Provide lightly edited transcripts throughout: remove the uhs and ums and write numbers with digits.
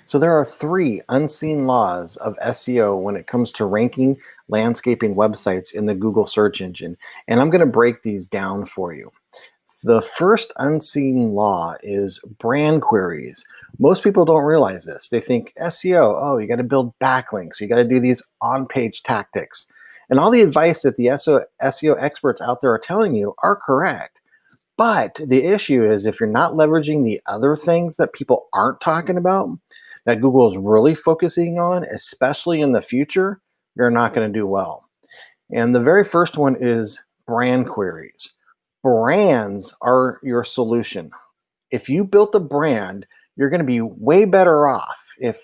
So there are three unseen laws of SEO when it comes to ranking landscaping websites in the Google search engine. And I'm going to break these down for you. The first unseen law is brand queries. Most people don't realize this. They think SEO, oh, you got to build backlinks, you got to do these on page tactics. And all the advice that the SEO experts out there are telling you are correct. But the issue is if you're not leveraging the other things that people aren't talking about, that Google is really focusing on, especially in the future, you're not going to do well. And the very first one is brand queries. Brands are your solution. If you built a brand, you're going to be way better off. If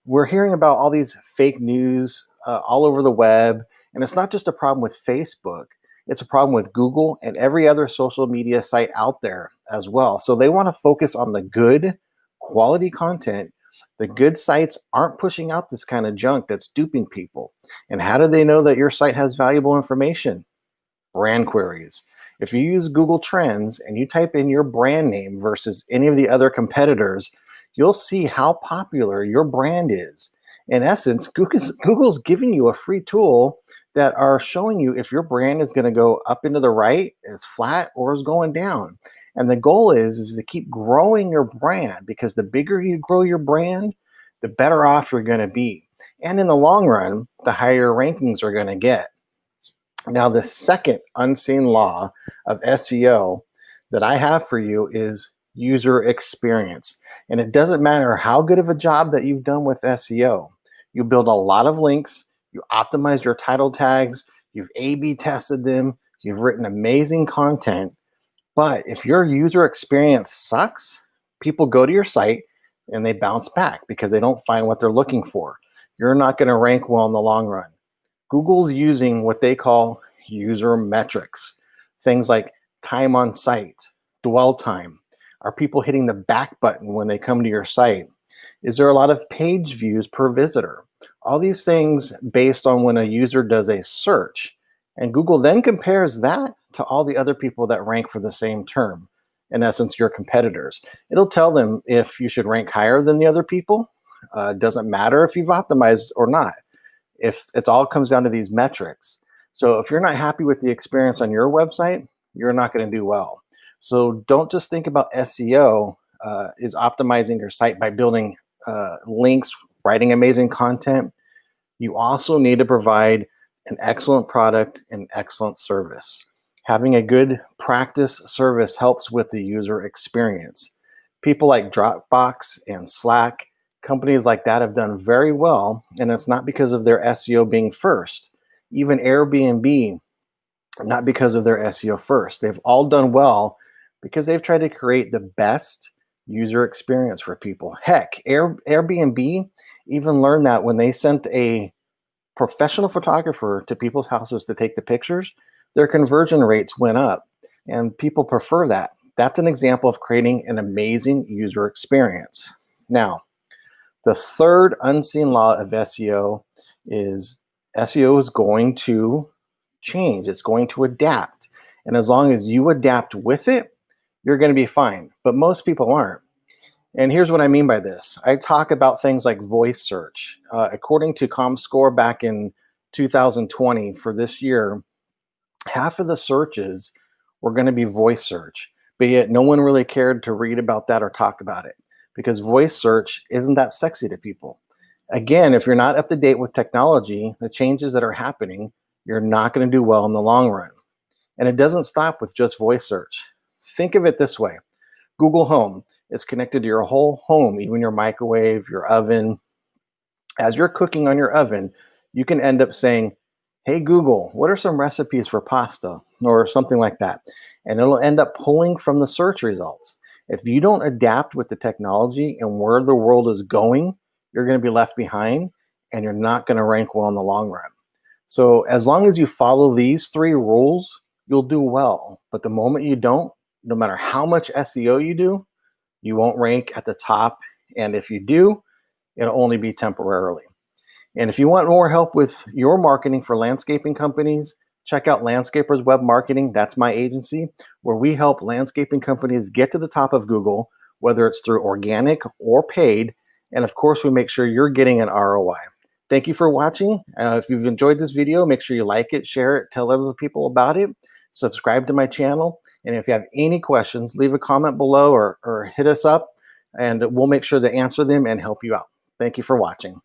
we're hearing about all these fake news all over the web, and it's not just a problem with Facebook, it's a problem with Google and every other social media site out there as well. So they want to focus on the good quality content. The good sites aren't pushing out this kind of junk that's duping people. And how do they know that your site has valuable information? Brand queries. If you use Google Trends and you type in your brand name versus any of the other competitors, you'll see how popular your brand is. In essence, Google's giving you a free tool that are showing you if your brand is going to go up into the right, it's flat, or is going down. And the goal is to keep growing your brand, because the bigger you grow your brand, the better off you're going to be. And in the long run, the higher rankings are going to get. Now, the second unseen law of SEO that I have for you is user experience. And it doesn't matter how good of a job that you've done with SEO. You build a lot of links, you optimize your title tags, you've A/B tested them, you've written amazing content. But if your user experience sucks, people go to your site and they bounce back because they don't find what they're looking for. You're not going to rank well in the long run. Google's using what they call user metrics, things like time on site, dwell time. Are people hitting the back button when they come to your site? Is there a lot of page views per visitor? All these things based on when a user does a search. And Google then compares that to all the other people that rank for the same term. In essence, your competitors. It'll tell them if you should rank higher than the other people. Doesn't matter if you've optimized or not. If it all comes down to these metrics. So if you're not happy with the experience on your website, you're not going to do well. So don't just think about SEO is optimizing your site by building links, writing amazing content. You also need to provide an excellent product and excellent service. Having a good practice service helps with the user experience. People like Dropbox and Slack, companies like that have done very well, and it's not because of their SEO being first. Even Airbnb, not because of their SEO first. They've all done well because they've tried to create the best user experience for people. Heck, Airbnb even learned that when they sent a professional photographer to people's houses to take the pictures, their conversion rates went up, and people prefer that. That's an example of creating an amazing user experience. Now, the third unseen law of SEO is SEO is going to change. It's going to adapt. And as long as you adapt with it, you're going to be fine. But most people aren't. And here's what I mean by this. I talk about things like voice search. According to ComScore back in 2020 for this year, half of the searches were going to be voice search. But yet no one really cared to read about that or talk about it, because voice search isn't that sexy to people. Again, if you're not up to date with technology, the changes that are happening, you're not going to do well in the long run. And it doesn't stop with just voice search. Think of it this way. Google Home is connected to your whole home, even your microwave, your oven. As you're cooking on your oven, you can end up saying, hey, Google, what are some recipes for pasta or something like that? And it'll end up pulling from the search results. If you don't adapt with the technology and where the world is going, you're going to be left behind and you're not going to rank well in the long run. So as long as you follow these three rules, you'll do well. But the moment you don't, no matter how much SEO you do, you won't rank at the top. And if you do, it'll only be temporarily. And if you want more help with your marketing for landscaping companies, check out Landscapers Web Marketing. That's my agency, where we help landscaping companies get to the top of Google, whether it's through organic or paid, And of course, we make sure you're getting an ROI. Thank you for watching. If you've enjoyed this video, make sure you like it, share it, tell other people about it, subscribe to my channel. And if you have any questions, leave a comment below or hit us up, and we'll make sure to answer them and help you out. Thank you for watching.